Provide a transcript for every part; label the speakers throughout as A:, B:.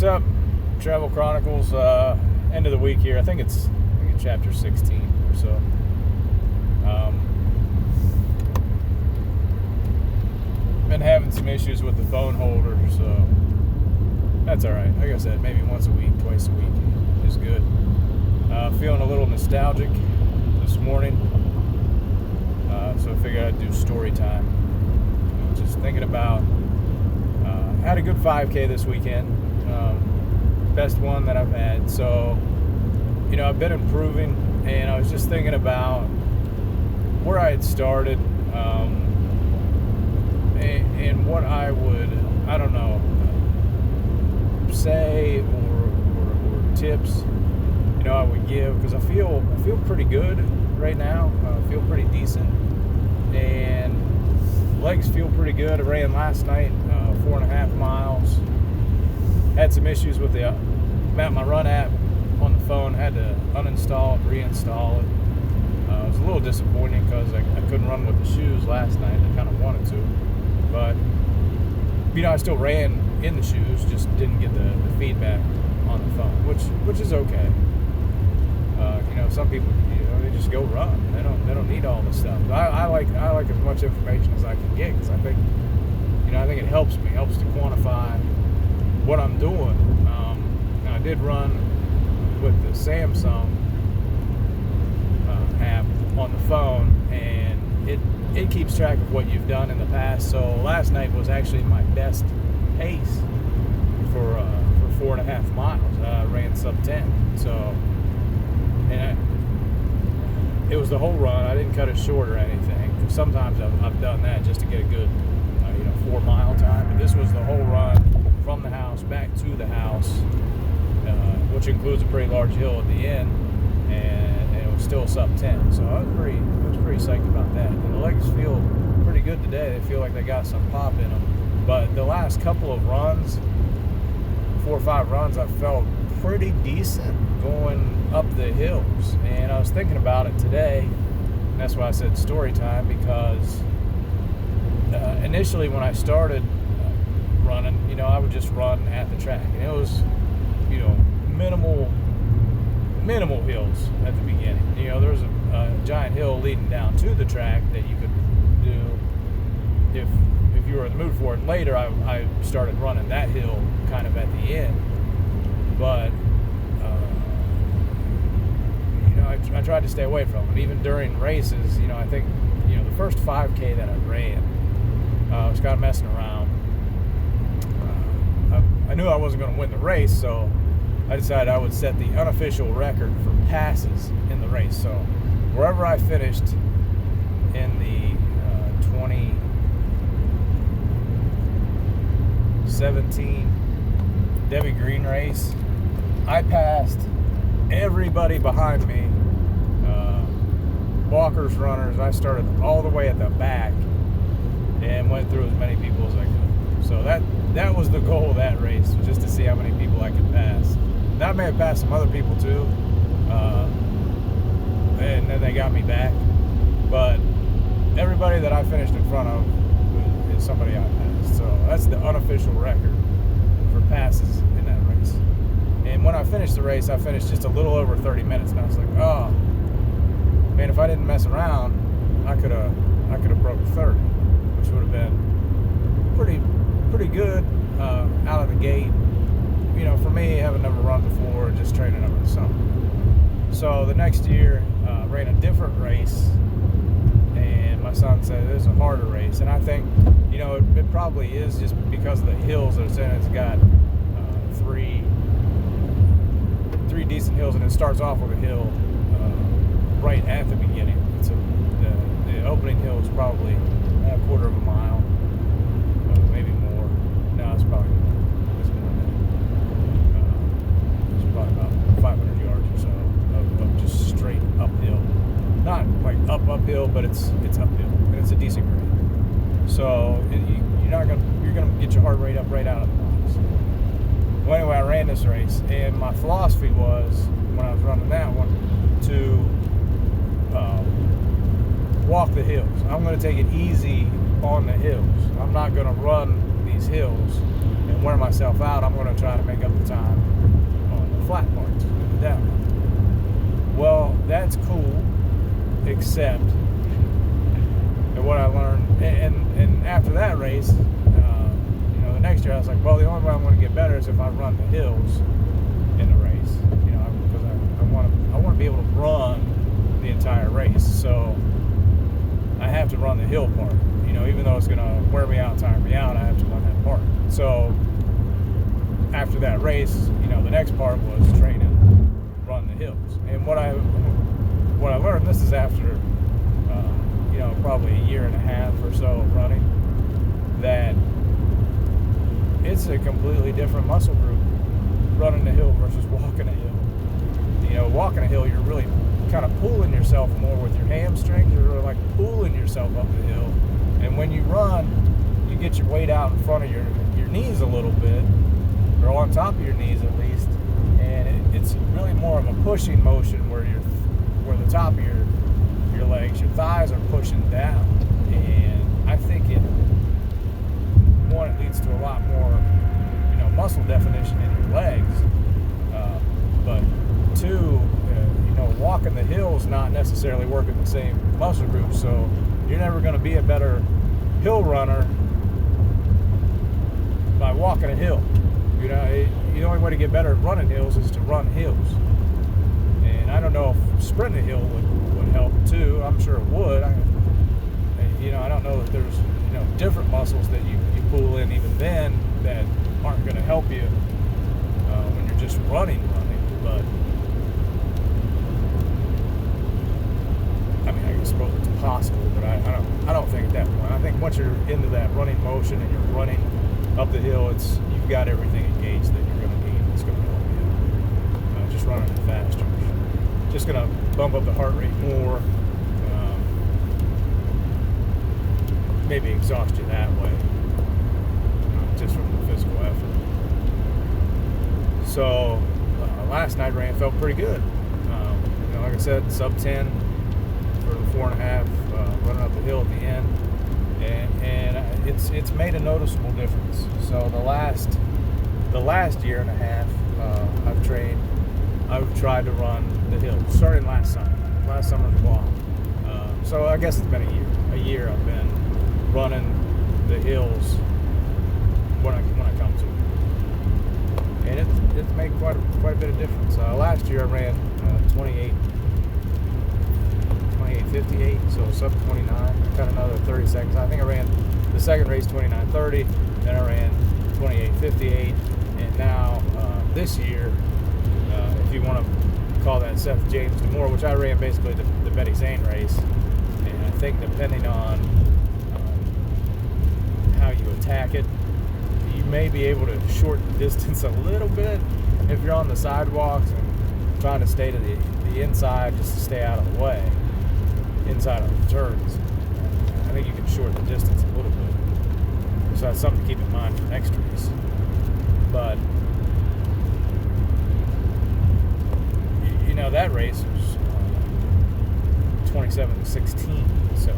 A: What's up? Travel Chronicles, end of the week here. I think it's chapter 16 or so. Been having some issues with the phone holder, so that's alright. Like I said, maybe once a week, twice a week is good. Feeling a little nostalgic this morning, so I figured I'd do story time. Just thinking about, had a good 5K this weekend. Best one that I've had. So, I've been improving, and I was just thinking about where I had started, and what I would, say or tips, I would give, because I feel pretty good right now. I feel pretty decent, and legs feel pretty good. I ran last night, 4.5 miles. Had some issues with the my run app on the phone. Had to uninstall it, reinstall it. It was a little disappointing because I couldn't run with the shoes last night. I kind of wanted to, but I still ran in the shoes, just didn't get the feedback on the phone, which is okay. Some people, they just go run. They don't need all this stuff. I like as much information as I can get, because I think it helps to quantify what I'm doing. I did run with the Samsung app on the phone, and it keeps track of what you've done in the past. So last night was actually my best pace for 4.5 miles. I ran sub 10. So, and it was the whole run. I didn't cut it short or anything. Sometimes I've done that just to get a good 4 mile time. But this was the whole run from the house back to the house, which includes a pretty large hill at the end, and it was still sub 10. So I was pretty psyched about that. And the legs feel pretty good today. They feel like they got some pop in them. But the last couple of runs, 4 or 5 runs, I felt pretty decent going up the hills. And I was thinking about it today, and that's why I said story time, because initially when I started running, I would just run at the track, and it was, minimal hills at the beginning. There was a giant hill leading down to the track that you could do if you were in the mood for it. Later, I started running that hill kind of at the end, but I tried to stay away from it. Even during races, I think the first 5K that I ran, I was kind of messing around. I knew I wasn't going to win the race, so I decided I would set the unofficial record for passes in the race. So wherever I finished in the 2017 Debbie Green race, I passed everybody behind me. Walkers, runners. I started all the way at the back and went through as many people as I could. So that was the goal of that race, was just to see how many people I could pass. And I may have passed some other people too, and then they got me back. But everybody that I finished in front of is somebody I passed. So that's the unofficial record for passes in that race. And when I finished the race, I finished just a little over 30 minutes, and I was like, oh man, if I didn't mess around, I could have broke 30, which would have been pretty good out of the gate. For me, having never run before, just training over the summer. So the next year, ran a different race, and my son said it was a harder race. And I think, it probably is just because of the hills that it's in. It's got three decent hills, and it starts off with a hill right at the beginning. So the opening hill is probably a quarter of a mile, maybe more. No, it's probably more than that. It's probably about 500 yards or so of just straight uphill. Not like uphill, but it's uphill, and it's a decent grade. So you're gonna get your heart rate up right out of the box. Well, anyway, I ran this race, and my philosophy was, when I was running that one, to walk the hills. I'm going to take it easy on the hills. I'm not going to run these hills and wear myself out, I'm going to try to make up the time on the flat parts, the down. Well, that's cool, except that what I learned, and after that race, the next year I was like, well, the only way I'm going to get better is if I run the hills in the race, because I want to be able to run the entire race. So I have to run the hill part. Even though it's going to wear me out, tire me out, I have to run that part. So after that race, the next part was training, run the hills. And what I learned, this is after, probably a year and a half or so of running, that it's a completely different muscle group running the hill versus walking a hill. Walking a hill, you're really kind of pulling yourself more with your hamstrings. You're really like pulling yourself up the hill. And when you run, you get your weight out in front of your knees a little bit, or on top of your knees at least. And it's really more of a pushing motion where the top of your legs, your thighs are pushing down. And I think it leads to a lot more, muscle definition in your legs. But two, walking the hills not necessarily working the same muscle groups, so you're never going to be a better hill runner by walking a hill. The only way to get better at running hills is to run hills. And I don't know if sprinting a hill would help too. I'm sure it would. I don't know that there's different muscles that you pull in even then that aren't going to help you when you're just running. But I suppose it's possible, but I don't think at that point. I think once you're into that running motion and you're running up the hill, you've got everything engaged that you're going to need. It's going to help you. Just running faster, just going to bump up the heart rate more. Maybe exhaust you that way, just from the physical effort. So last night felt pretty good. Like I said, sub 10 for the 4.5, running up the hill at the end, and it's made a noticeable difference. So the last year and a half, I've tried to run the hill, starting last summer's block. So I guess it's been a year I've been running the hills when I come to it, and it's made quite a bit of difference. Last year I ran 28:58, so sub 29. I cut another 30 seconds. I think I ran the second race 29:30, then I ran 28:58, and now this year, if you want to call that Seth James Demore, which I ran basically the Betty Zane race, and I think depending on how you attack it, you may be able to shorten the distance a little bit if you're on the sidewalks and trying to stay to the inside just to stay out of the way, inside of the turns. I think you can shorten the distance a little bit. So that's something to keep in mind for next race. But that race was 27:16, so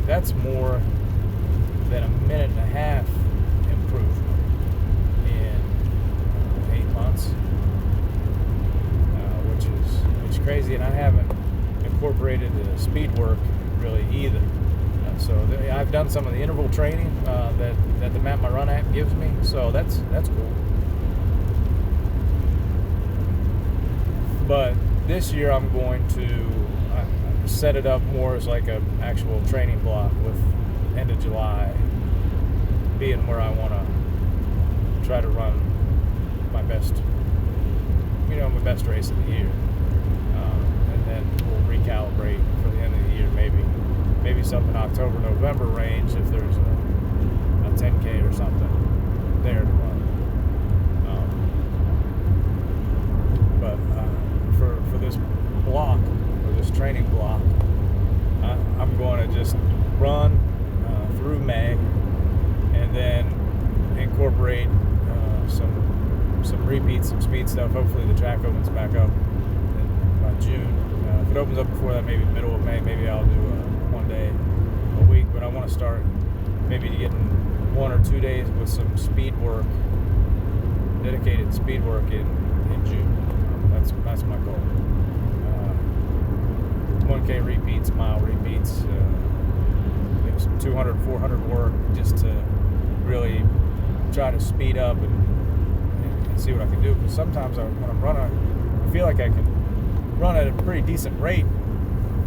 A: that's more than a minute and a half improvement in 8 months, which is crazy. And I haven't incorporated the speed work really either. So I've done some of the interval training that the Map My Run app gives me. So that's cool. But this year I'm going to set it up more as like an actual training block, with end of July being where I want to try to run my best race of the year, and then we'll recalibrate for the end of the year. Maybe something October, November range if there's a 10K or something there to run. But for this block, or this training block, I'm going to just run through May, and then incorporate some repeats, some speed stuff. Hopefully the track opens back up by June. If it opens up before that, maybe middle of May, maybe I'll do 1 day a week. But I want to start maybe getting 1 or 2 days with some speed work dedicated speed work in June. That's my goal. 1K repeats, mile repeats, maybe some 200, 400 work, just to really try to speed up and see what I can do. Because sometimes when I'm running, I feel like I can run at a pretty decent rate,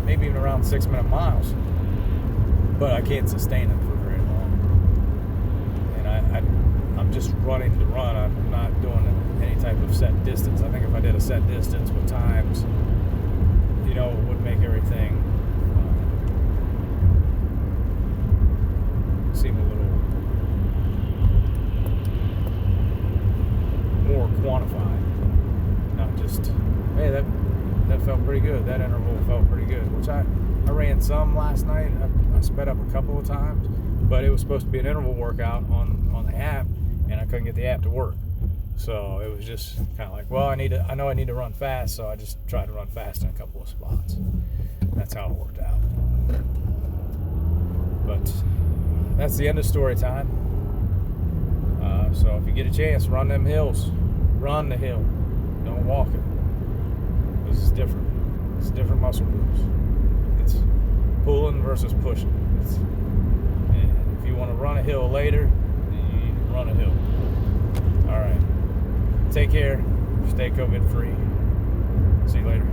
A: maybe even around 6-minute miles, but I can't sustain it for very long. And I'm just running to run. I'm not doing any type of set distance. I think if I did a set distance with times, it would make everything seem a little more quantified. Not just, hey, that felt pretty good. That interval felt pretty good. Which I ran some last night. I sped up a couple of times, but it was supposed to be an interval workout on the app, and I couldn't get the app to work. So it was just kind of like, well, I know I need to run fast, so I just tried to run fast in a couple of spots. That's how it worked out. But that's the end of story time. So if you get a chance, run them hills. Run the hill. Don't walk it. This is different. It's different muscle groups. It's pulling versus pushing. And if you want to run a hill later, you run a hill. All right. Take care. Stay COVID free. See you later.